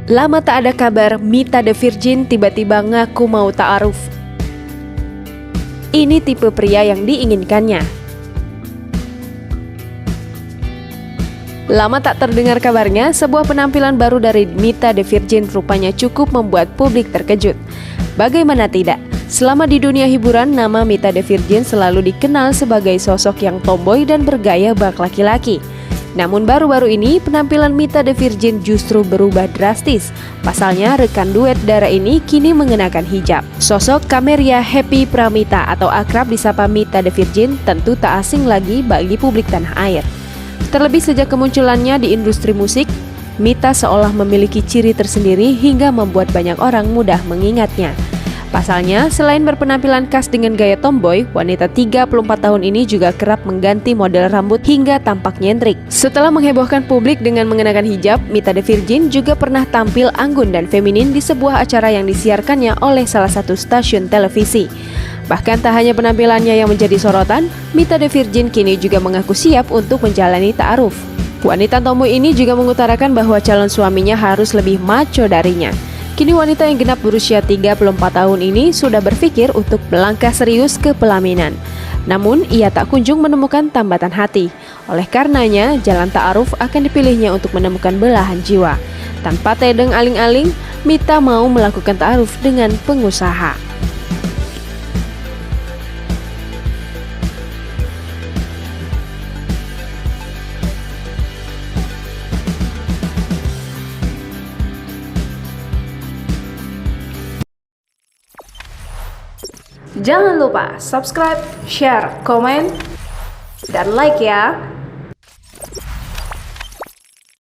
Lama tak ada kabar, Mita The Virgin tiba-tiba ngaku mau ta'aruf. Ini tipe pria yang diinginkannya. Lama tak terdengar kabarnya, sebuah penampilan baru dari Mita The Virgin rupanya cukup membuat publik terkejut. Bagaimana tidak? Selama di dunia hiburan, nama Mita The Virgin selalu dikenal sebagai sosok yang tomboy dan bergaya bak laki-laki. Namun baru-baru ini penampilan Mita The Virgin justru berubah drastis. Pasalnya rekan duet Dara ini kini mengenakan hijab. Sosok Camelia Happy Pramita atau akrab disapa Mita The Virgin tentu tak asing lagi bagi publik tanah air. Terlebih sejak kemunculannya di industri musik, Mita seolah memiliki ciri tersendiri hingga membuat banyak orang mudah mengingatnya. Pasalnya, selain berpenampilan khas dengan gaya tomboy, wanita 34 tahun ini juga kerap mengganti model rambut hingga tampak nyentrik. Setelah menghebohkan publik dengan mengenakan hijab, Mita The Virgin juga pernah tampil anggun dan feminin di sebuah acara yang disiarkannya oleh salah satu stasiun televisi. Bahkan tak hanya penampilannya yang menjadi sorotan, Mita The Virgin kini juga mengaku siap untuk menjalani ta'aruf. Wanita tomboy ini juga mengutarakan bahwa calon suaminya harus lebih macho darinya. Kini wanita yang genap berusia 34 tahun ini sudah berpikir untuk melangkah serius ke pelaminan. Namun ia tak kunjung menemukan tambatan hati. Oleh karenanya, jalan ta'aruf akan dipilihnya untuk menemukan belahan jiwa. Tanpa tedeng aling-aling, Mita mau melakukan ta'aruf dengan pengusaha. Jangan lupa subscribe, share, komen, dan like ya.